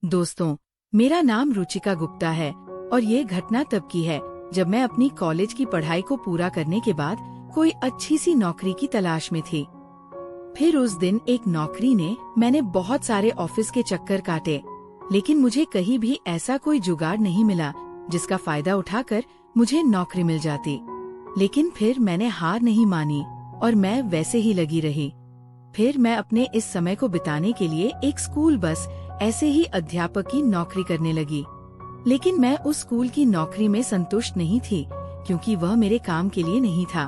दोस्तों, मेरा नाम रुचिका गुप्ता है और ये घटना तब की है जब मैं अपनी कॉलेज की पढ़ाई को पूरा करने के बाद कोई अच्छी सी नौकरी की तलाश में थी। फिर उस दिन एक नौकरी ने मैंने बहुत सारे ऑफिस के चक्कर काटे, लेकिन मुझे कहीं भी ऐसा कोई जुगाड़ नहीं मिला जिसका फायदा उठाकर मुझे नौकरी मिल जाती। लेकिन फिर मैंने हार नहीं मानी और मैं वैसे ही लगी रही। फिर मैं अपने इस समय को बिताने के लिए एक स्कूल बस ऐसे ही अध्यापक की नौकरी करने लगी। लेकिन मैं उस स्कूल की नौकरी में संतुष्ट नहीं थी, क्योंकि वह मेरे काम के लिए नहीं था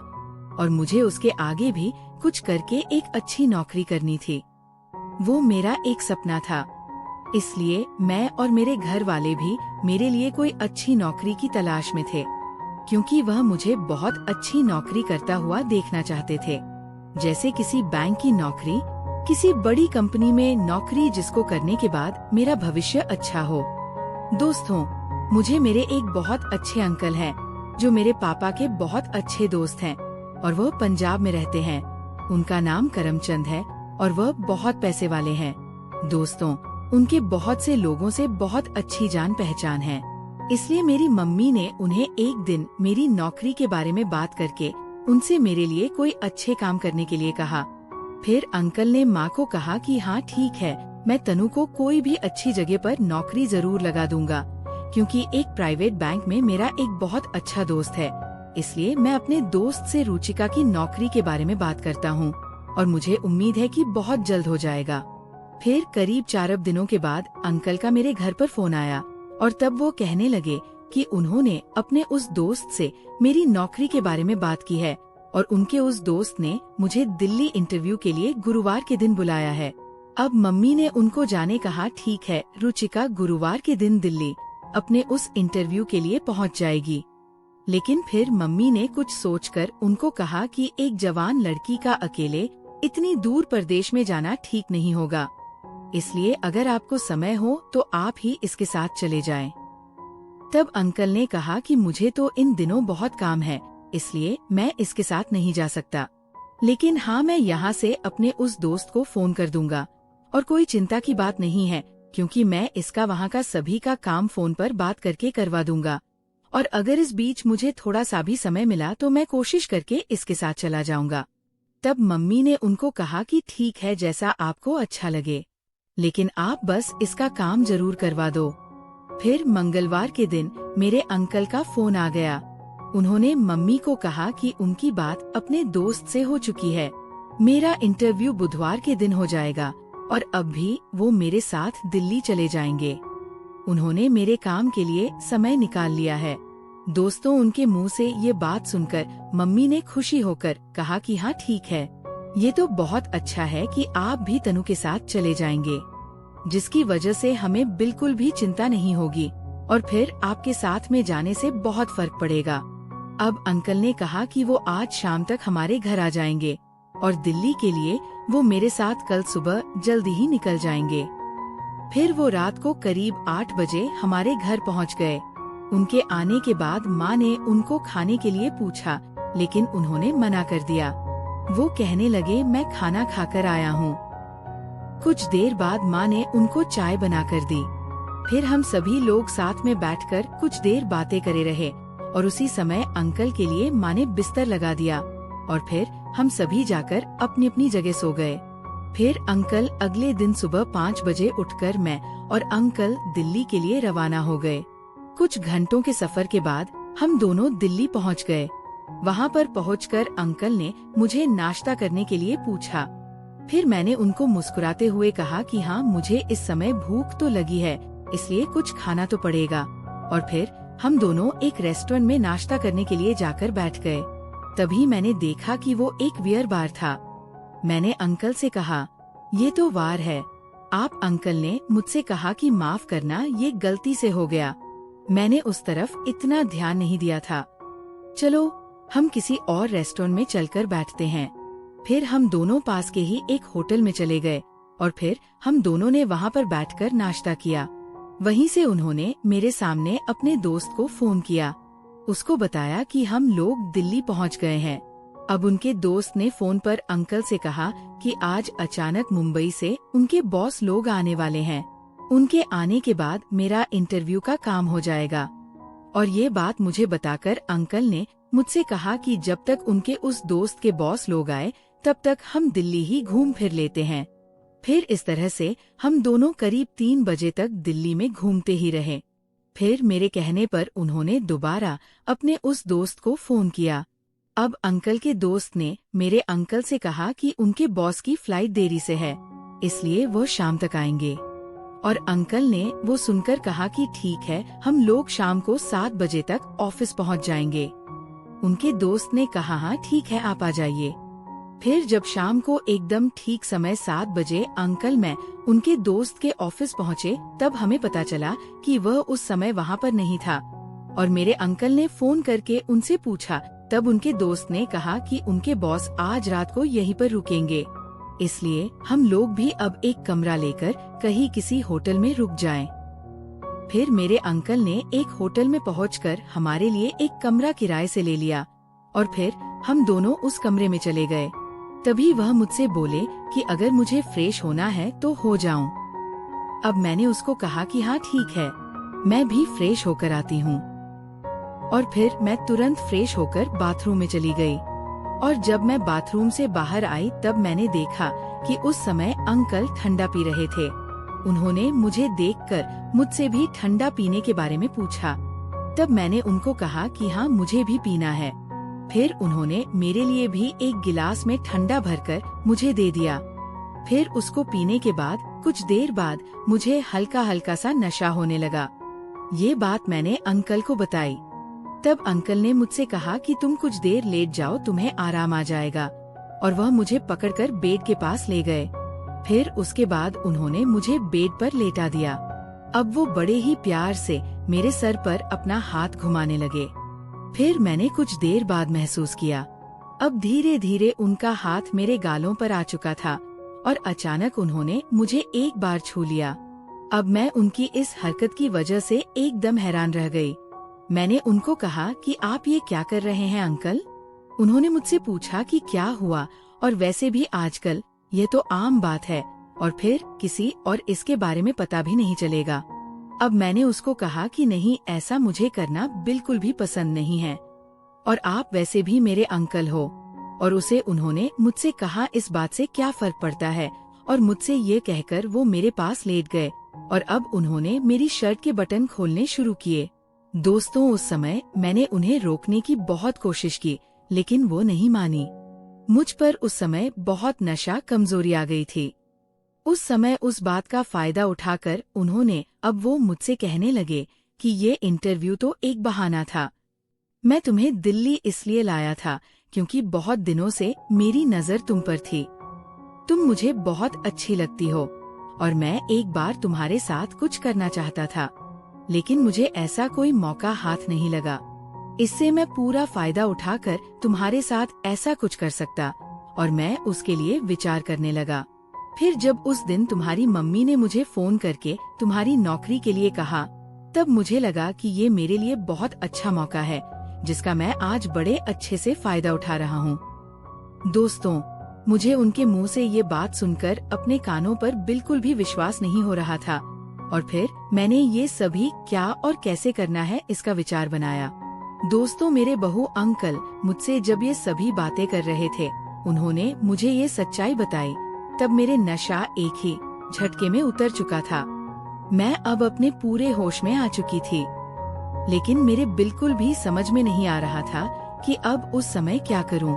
और मुझे उसके आगे भी कुछ करके एक अच्छी नौकरी करनी थी। वो मेरा एक सपना था, इसलिए मैं और मेरे घर वाले भी मेरे लिए कोई अच्छी नौकरी की तलाश में थे, क्योंकि वह मुझे बहुत अच्छी नौकरी करता हुआ देखना चाहते थे, जैसे किसी बैंक की नौकरी, किसी बड़ी कंपनी में नौकरी जिसको करने के बाद मेरा भविष्य अच्छा हो। दोस्तों, मुझे मेरे एक बहुत अच्छे अंकल हैं जो मेरे पापा के बहुत अच्छे दोस्त हैं और वह पंजाब में रहते हैं। उनका नाम करमचंद है और वह बहुत पैसे वाले हैं। दोस्तों, उनके बहुत से लोगों से बहुत अच्छी जान पहचान है, इसलिए मेरी मम्मी ने उन्हें एक दिन मेरी नौकरी के बारे में बात करके उनसे मेरे लिए कोई अच्छे काम करने के लिए कहा। फिर अंकल ने माँ को कहा कि हाँ ठीक है, मैं तनु को कोई भी अच्छी जगह पर नौकरी जरूर लगा दूंगा, क्योंकि एक प्राइवेट बैंक में मेरा एक बहुत अच्छा दोस्त है। इसलिए मैं अपने दोस्त से रुचिका की नौकरी के बारे में बात करता हूँ और मुझे उम्मीद है कि बहुत जल्द हो जाएगा। फिर करीब 4 दिनों के बाद अंकल का मेरे घर पर फोन आया और तब वो कहने लगे कि उन्होंने अपने उस दोस्त से मेरी नौकरी के बारे में बात की है और उनके उस दोस्त ने मुझे दिल्ली इंटरव्यू के लिए गुरुवार के दिन बुलाया है। अब मम्मी ने उनको जाने कहा, ठीक है, रुचिका गुरुवार के दिन दिल्ली अपने उस इंटरव्यू के लिए पहुंच जाएगी। लेकिन फिर मम्मी ने कुछ सोचकर उनको कहा कि एक जवान लड़की का अकेले इतनी दूर प्रदेश में जाना ठीक नहीं होगा, इसलिए अगर आपको समय हो तो आप ही इसके साथ चले जाएं। तब अंकल ने कहा कि मुझे तो इन दिनों बहुत काम है, इसलिए मैं इसके साथ नहीं जा सकता, लेकिन हाँ, मैं यहाँ से अपने उस दोस्त को फोन कर दूंगा और कोई चिंता की बात नहीं है, क्योंकि मैं इसका वहाँ का सभी का काम फोन पर बात करके करवा दूंगा और अगर इस बीच मुझे थोड़ा सा भी समय मिला तो मैं कोशिश करके इसके साथ चला जाऊंगा। तब मम्मी ने उनको कहा कि ठीक है, जैसा आपको अच्छा लगे, लेकिन आप बस इसका काम जरूर करवा दो। फिर मंगलवार के दिन मेरे अंकल का फोन आ गया। उन्होंने मम्मी को कहा कि उनकी बात अपने दोस्त से हो चुकी है, मेरा इंटरव्यू बुधवार के दिन हो जाएगा और अब भी वो मेरे साथ दिल्ली चले जाएंगे। उन्होंने मेरे काम के लिए समय निकाल लिया है। दोस्तों, उनके मुंह से ये बात सुनकर मम्मी ने खुशी होकर कहा कि हाँ ठीक है, ये तो बहुत अच्छा है कि आप भी तनु के साथ चले जाएंगे, जिसकी वजह से हमें बिल्कुल भी चिंता नहीं होगी और फिर आपके साथ में जाने से बहुत फर्क पड़ेगा। अब अंकल ने कहा कि वो आज शाम तक हमारे घर आ जाएंगे और दिल्ली के लिए वो मेरे साथ कल सुबह जल्दी ही निकल जाएंगे। फिर वो रात को करीब 8 बजे हमारे घर पहुंच गए। उनके आने के बाद माँ ने उनको खाने के लिए पूछा, लेकिन उन्होंने मना कर दिया। वो कहने लगे, मैं खाना खाकर आया हूँ। कुछ देर बाद माँ ने उनको चाय बना कर दी। फिर हम सभी लोग साथ में बैठकर कुछ देर बातें करे रहे और उसी समय अंकल के लिए माँ ने बिस्तर लगा दिया और फिर हम सभी जाकर अपनी अपनी जगह सो गए। फिर अंकल अगले दिन सुबह 5 बजे उठकर मैं और अंकल दिल्ली के लिए रवाना हो गए। कुछ घंटों के सफर के बाद हम दोनों दिल्ली पहुंच गए। वहां पर पहुंचकर अंकल ने मुझे नाश्ता करने के लिए पूछा। फिर मैंने उनको मुस्कुराते हुए कहा कि हाँ, मुझे इस समय भूख तो लगी है, इसलिए कुछ खाना तो पड़ेगा। और फिर हम दोनों एक रेस्टोरेंट में नाश्ता करने के लिए जाकर बैठ गए। तभी मैंने देखा कि वो एक बियर बार था। मैंने अंकल से कहा, ये तो वार है। आप अंकल ने मुझसे कहा कि माफ करना, ये गलती से हो गया, मैंने उस तरफ इतना ध्यान नहीं दिया था। चलो हम किसी और रेस्टोरेंट में चलकर बैठते हैं। फिर हम दोनों पास के ही एक होटल में चले गए और फिर हम दोनों ने वहाँ पर बैठकर नाश्ता किया। वहीं से उन्होंने मेरे सामने अपने दोस्त को फोन किया, उसको बताया कि हम लोग दिल्ली पहुँच गए हैं। अब उनके दोस्त ने फोन पर अंकल से कहा कि आज अचानक मुंबई से उनके बॉस लोग आने वाले हैं। उनके आने के बाद मेरा इंटरव्यू का काम हो जाएगा। और ये बात मुझे बताकर अंकल ने मुझसे कहा कि जब तक उनके उस दोस्त के बॉस लोग आए तब तक हम दिल्ली ही घूम फिर लेते हैं। फिर इस तरह से हम दोनों करीब 3 बजे तक दिल्ली में घूमते ही रहे। फिर मेरे कहने पर उन्होंने दोबारा अपने उस दोस्त को फोन किया। अब अंकल के दोस्त ने मेरे अंकल से कहा कि उनके बॉस की फ्लाइट देरी से है, इसलिए वो शाम तक आएंगे। और अंकल ने वो सुनकर कहा कि ठीक है, हम लोग शाम को 7 बजे तक ऑफिस पहुंच जाएंगे। उनके दोस्त ने कहा हाँ ठीक है, आप आ जाइए। फिर जब शाम को एकदम ठीक समय 7 बजे अंकल मैं उनके दोस्त के ऑफिस पहुँचे, तब हमें पता चला कि वह उस समय वहाँ पर नहीं था। और मेरे अंकल ने फोन करके उनसे पूछा, तब उनके दोस्त ने कहा कि उनके बॉस आज रात को यहीं पर रुकेंगे, इसलिए हम लोग भी अब एक कमरा लेकर कहीं किसी होटल में रुक जाएं। फिर मेरे अंकल ने एक होटल में पहुंचकर हमारे लिए एक कमरा किराए से ले लिया और फिर हम दोनों उस कमरे में चले गए। तभी वह मुझसे बोले कि अगर मुझे फ्रेश होना है तो हो जाऊं। अब मैंने उसको कहा कि हाँ ठीक है, मैं भी फ्रेश होकर आती हूँ। और फिर मैं तुरंत फ्रेश होकर बाथरूम में चली गई। और जब मैं बाथरूम से बाहर आई तब मैंने देखा कि उस समय अंकल ठंडा पी रहे थे। उन्होंने मुझे देखकर मुझसे भी ठंडा पीने के बारे में पूछा। तब मैंने उनको कहा कि हाँ मुझे भी पीना है। फिर उन्होंने मेरे लिए भी एक गिलास में ठंडा भरकर मुझे दे दिया। फिर उसको पीने के बाद कुछ देर बाद मुझे हल्का हल्का सा नशा होने लगा। ये बात मैंने अंकल को बताई। तब अंकल ने मुझसे कहा कि तुम कुछ देर लेट जाओ, तुम्हें आराम आ जाएगा। और वह मुझे पकड़कर बेड के पास ले गए। फिर उसके बाद उन्होंने मुझे बेड पर लेटा दिया। अब वो बड़े ही प्यार से मेरे सर पर अपना हाथ घुमाने लगे। फिर मैंने कुछ देर बाद महसूस किया, अब धीरे धीरे उनका हाथ मेरे गालों पर आ चुका था और अचानक उन्होंने मुझे एक बार छू लिया। अब मैं उनकी इस हरकत की वजह से एकदम हैरान रह गई। मैंने उनको कहा कि आप ये क्या कर रहे हैं अंकल? उन्होंने मुझसे पूछा कि क्या हुआ, और वैसे भी आजकल ये तो आम बात है और फिर किसी और इसके बारे में पता भी नहीं चलेगा। अब मैंने उसको कहा कि नहीं, ऐसा मुझे करना बिल्कुल भी पसंद नहीं है और आप वैसे भी मेरे अंकल हो। और उसे उन्होंने मुझसे कहा इस बात से क्या फर्क पड़ता है, और मुझसे ये कहकर वो मेरे पास लेट गए और अब उन्होंने मेरी शर्ट के बटन खोलने शुरू किए। दोस्तों, उस समय मैंने उन्हें रोकने की बहुत कोशिश की, लेकिन वो नहीं मानी। मुझ पर उस समय बहुत नशा, कमजोरी आ गई थी। उस समय उस बात का फायदा उठाकर उन्होंने अब वो मुझसे कहने लगे कि ये इंटरव्यू तो एक बहाना था। मैं तुम्हें दिल्ली इसलिए लाया था क्योंकि बहुत दिनों से मेरी नजर तुम पर थी। तुम मुझे बहुत अच्छी लगती हो और मैं एक बार तुम्हारे साथ कुछ करना चाहता था, लेकिन मुझे ऐसा कोई मौका हाथ नहीं लगा। इससे मैं पूरा फायदा उठाकर तुम्हारे साथ ऐसा कुछ कर सकता और मैं उसके लिए विचार करने लगा। फिर जब उस दिन तुम्हारी मम्मी ने मुझे फोन करके तुम्हारी नौकरी के लिए कहा, तब मुझे लगा कि ये मेरे लिए बहुत अच्छा मौका है जिसका मैं आज बड़े अच्छे से फायदा उठा रहा हूँ। दोस्तों, मुझे उनके मुंह से ये बात सुनकर अपने कानों पर बिल्कुल भी विश्वास नहीं हो रहा था और फिर मैंने ये सभी क्या और कैसे करना है इसका विचार बनाया। दोस्तों, मेरे बहू अंकल मुझसे जब ये सभी बातें कर रहे थे, उन्होंने मुझे ये सच्चाई बताई, तब मेरे नशा एक ही झटके में उतर चुका था। मैं अब अपने पूरे होश में आ चुकी थी, लेकिन मेरे बिल्कुल भी समझ में नहीं आ रहा था कि अब उस समय क्या करूं।